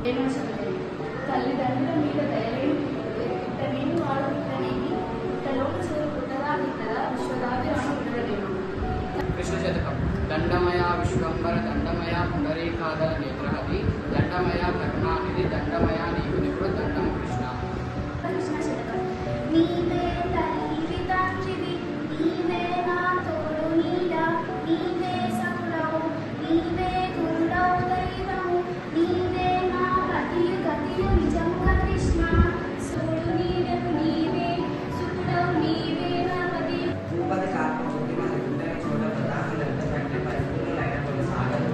తల్లిదండ్రుల మీద దయలేని పుట్టనేమి వాడు పుట్టనేమి పుట్టలోని చెరు పుట్టగా పుట్టగా విశ్వదాభిరామ పుట్టడేమో. కృష్ణ శతకం. దండమయ విశ్వంబర దండమయ పుండరీకాదల నేత్రహతి దండమయ కరుణానిధి దండమయ నీకు నిపుడు దండం కృష్ణ. కృష్ణ శతకం. నీవే తల్లివి తండ్రివి నీవే నా తోడు నీడ నీవే సౌరవు నీవే గురుడవు దైవము నీవే నా గతియు గతియు నిజముగా కృష్ణ. సోడు నీడవు నీవే సుకుడవు నీవే నా గతి. భూపతి కాకపోతే మన గుండెని చూడకదా వీళ్ళంత కంటే పరిపూర్ణులైన కొన్ని సాగరు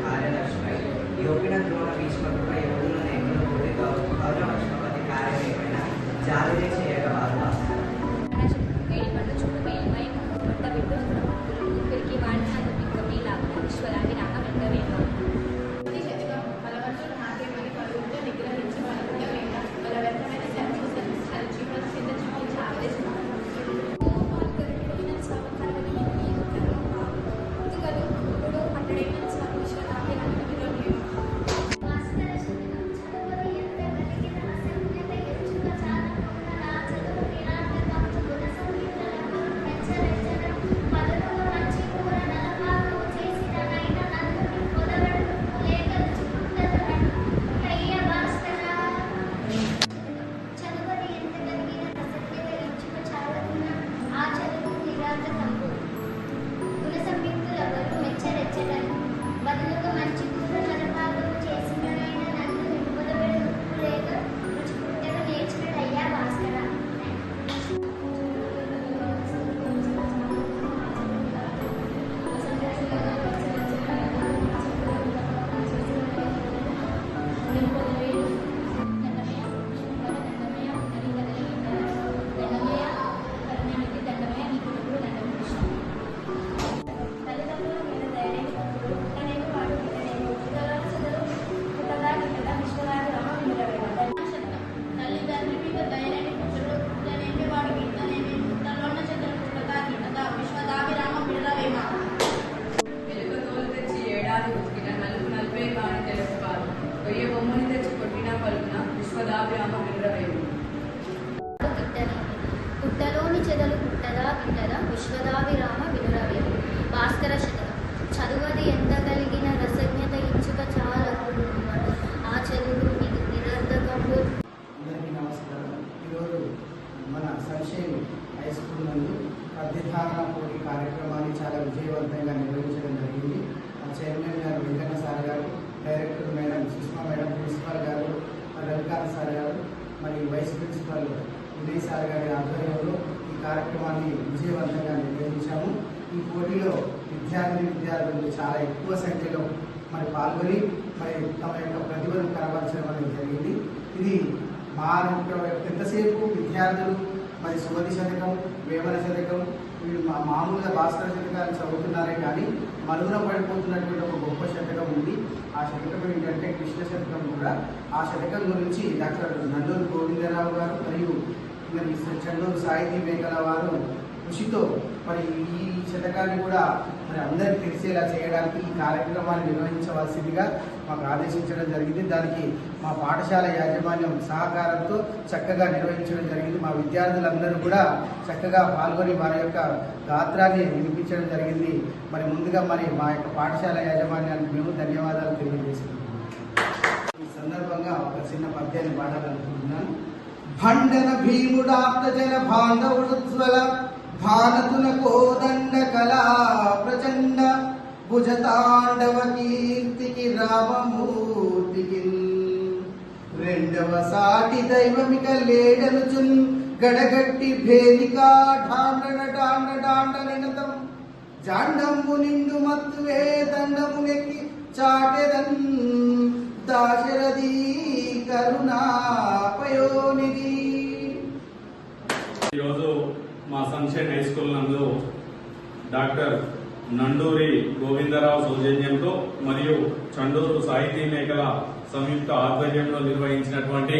కార్యదర్శులై యోగిన ద్రోణ భీష్మకుడు యోగులను ఎన్నో కోరి కౌరవశ్వపతి కార్యం ఏమైనా జాలినే చేయగలవారు. పుట్టలోని చెదలు పుట్టదా గిట్టదా విశ్వదాభిరామ వినురవేము. భాస్కర శతకం. చదువది ఎంత కలిగిన రసజ్ఞత ఇచ్చుక చాలకుడు ఆ చదువు నిరర్ధకము. అందరికీ నమస్కారం. ఈరోజు మన సన్షైన్ హై స్కూల్ నందు పద్యధారణ పోటీ కార్యక్రమాన్ని చాలా విజయవంతంగా నిర్వహించడం జరిగింది. చైర్మన్ గారు వెంకన్న సార్ గారు, director madam Sushma madam, principal గారు రవికాంత్ సార్ గారు, మరియు వైస్ ప్రిన్సిపాల్ వినయ్ సార్ గారి ఆధ్వర్యంలో ఈ కార్యక్రమాన్ని విజయవంతంగా నిర్వహించాము. ఈ పోటీలో విద్యార్థులు చాలా ఎక్కువ సంఖ్యలో పాల్గొని తమ యొక్క ప్రతిభను కనబరచడం అనేది జరిగింది. ఇది ఎంతసేపు విద్యార్థులు సుమతి శతకం, వేమన శతకం, వీళ్ళు మామూలుగా భాస్కర శతకాలు చదువుతున్నారే కానీ మరుగున పడిపోతున్నటువంటి ఒక గొప్ప శతకం ఉంది. ఆ శతకం ఏంటంటే కృష్ణ శతకం. కూడా ఆ శతకం గురించి డాక్టర్ నండూరి గోవిందరావు గారు మరియు చండూరు సాహితీ మేఘల వారు కృషితో ఈ శతకాన్ని కూడా అందరికీ తెలిసేలా చేయడానికి ఈ కార్యక్రమాన్ని నిర్వహించవలసిందిగా మాకు ఆదేశించడం జరిగింది. దానికి మా పాఠశాల యాజమాన్యం సహకారంతో చక్కగా నిర్వహించడం జరిగింది. మా విద్యార్థులందరూ కూడా చక్కగా పాల్గొని వారి యొక్క గాత్రాన్ని వినిపించడం జరిగింది. ముందుగా మా యొక్క పాఠశాల యాజమాన్యానికి మేము ధన్యవాదాలు తెలియజేస్తున్నాం. ఈ సందర్భంగా ఒక చిన్న పద్యాన్ని పాడాలనుకుంటున్నాను. భండన భీముడాప్తజన బాంధవుడుజ్వల భారతుల కోదండ కళా ప్రచండ భుజతాండవ కీర్తికి రామమూర్తికి రెండవ సాటి దైవమిక లేడనుచున్ గడగట్టి భేదికా ఢాండన డాండ డాండ నినతం జాండము నిండు మత్తువే దండము నెక్కి చాటెదన్ దాశరథి కరుణాపయోనిధి. ఈరోజు మా సన్షైన్ హై స్కూల్ నందు డాక్టర్ నండూరి గోవిందరావు సౌజన్యంతో మరియు చండూరు సాహితీ మేఖల సంయుక్త ఆధ్వర్యంలో నిర్వహించినటువంటి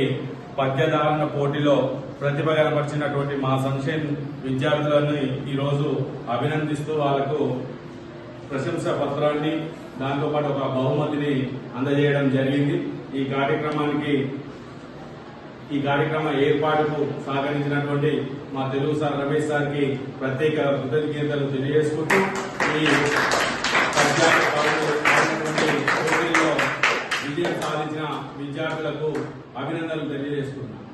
పద్యధారణ పోటీలో ప్రతిభ కనబరిచినటువంటి మా సన్షైన్ విద్యార్థులను ఈరోజు అభినందిస్తూ వాళ్లకు ప్రశంసా పత్రాన్ని దాంతోపాటు ఒక బహుమతిని అందజేయడం జరిగింది. ఈ కార్యక్రమ ఏర్పాటుకు సహకరించినటువంటి మా తెలుగు సార్ రమేష్ సార్కి ప్రత్యేక కృతజ్ఞతలు తెలియజేసుకుంటూ ఈ పోటీల్లో విజయం సాధించిన విద్యార్థులకు అభినందనలు తెలియజేసుకుంటున్నాను.